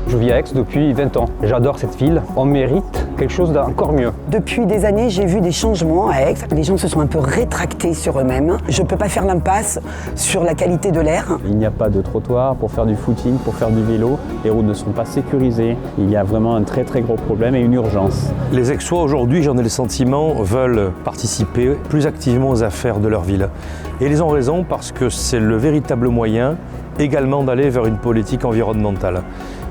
Je vis à Aix depuis 20 ans. J'adore cette ville. On mérite quelque chose d'encore mieux. Depuis des années, j'ai vu des changements à Aix. Les gens se sont un peu rétractés sur eux-mêmes. Je ne peux pas faire l'impasse sur la qualité de l'air. Il n'y a pas de trottoir pour faire du footing, pour faire du vélo. Les routes ne sont pas sécurisées. Il y a vraiment un très très gros problème et une urgence. Les Aixois aujourd'hui, j'en ai le sentiment, veulent participer plus activement aux affaires de leur ville. Et ils ont raison parce que c'est le véritable moyen également d'aller vers une politique environnementale.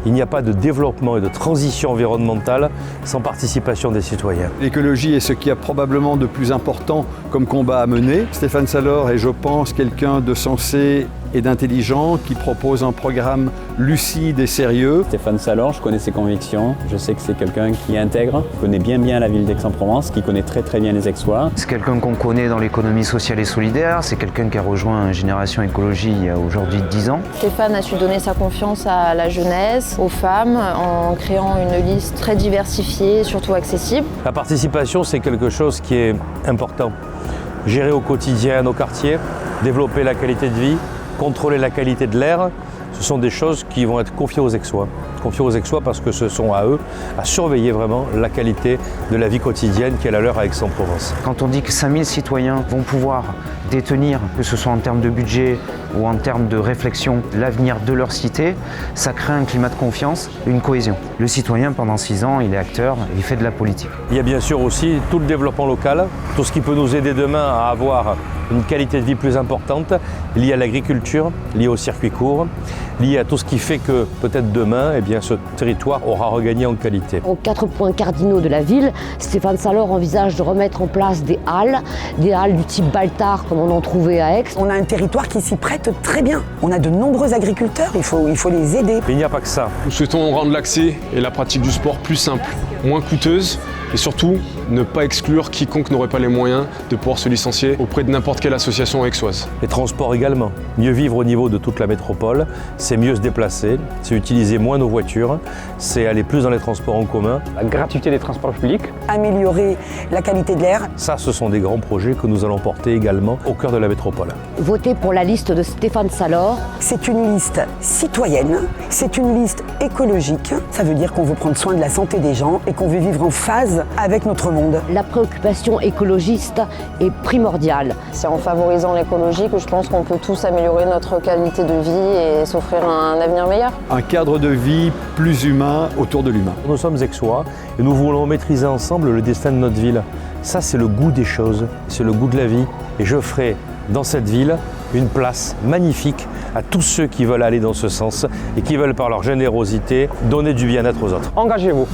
Il n'y a pas de développement et de transition environnementale sans participation des citoyens. L'écologie est ce qu'il y a probablement de plus important comme combat à mener. Stéphane Salor est, je pense, quelqu'un de sensé et d'intelligent qui propose un programme lucide et sérieux. Stéphane Salor, je connais ses convictions. Je sais que c'est quelqu'un qui intègre, qui connaît bien la ville d'Aix-en-Provence, qui connaît très très bien les Aixois. C'est quelqu'un qu'on connaît dans l'économie sociale et solidaire. C'est quelqu'un qui a rejoint Génération Écologie il y a aujourd'hui 10 ans. Stéphane a su donner sa confiance à la jeunesse, aux femmes, en créant une liste très diversifiée et surtout accessible. La participation, c'est quelque chose qui est important. Gérer au quotidien nos quartiers, développer la qualité de vie, contrôler la qualité de l'air, ce sont des choses qui vont être confiées aux Aixois. Confiées aux Aixois parce que ce sont à eux à surveiller vraiment la qualité de la vie quotidienne qui est la leur à Aix-en-Provence. Quand on dit que 5000 citoyens vont pouvoir détenir, que ce soit en termes de budget ou en termes de réflexion, l'avenir de leur cité, ça crée un climat de confiance, une cohésion. Le citoyen, pendant 6 ans, il est acteur, il fait de la politique. Il y a bien sûr aussi tout le développement local, tout ce qui peut nous aider demain à avoir une qualité de vie plus importante, liée à l'agriculture, liée au circuit court, liée à tout ce qui fait que peut-être demain, ce territoire aura regagné en qualité. Aux 4 points cardinaux de la ville, Stéphane Salor envisage de remettre en place des halles du type Baltard comme on en trouvait à Aix. On a un territoire qui s'y prête très bien. On a de nombreux agriculteurs, il faut les aider. Mais il n'y a pas que ça. Nous souhaitons rendre l'accès et la pratique du sport plus simple, moins coûteuse et surtout ne pas exclure quiconque n'aurait pas les moyens de pouvoir se licencier auprès de n'importe quelle association aixoise. Les transports également. Mieux vivre au niveau de toute la métropole, c'est mieux se déplacer, c'est utiliser moins nos voitures, c'est aller plus dans les transports en commun. La gratuité des transports publics. Améliorer la qualité de l'air. Ça, ce sont des grands projets que nous allons porter également au cœur de la métropole. Votez pour la liste de Stéphane Salor. C'est une liste citoyenne, c'est une liste écologique. Ça veut dire qu'on veut prendre soin de la santé des gens et qu'on veut vivre en phase avec notre monde. La préoccupation écologiste est primordiale. C'est en favorisant l'écologie que je pense qu'on peut tous améliorer notre qualité de vie et s'offrir un avenir meilleur. Un cadre de vie plus humain autour de l'humain. Nous sommes Aixois et nous voulons maîtriser ensemble le destin de notre ville. Ça, c'est le goût des choses, c'est le goût de la vie. Et je ferai dans cette ville une place magnifique à tous ceux qui veulent aller dans ce sens et qui veulent, par leur générosité, donner du bien-être aux autres. Engagez-vous.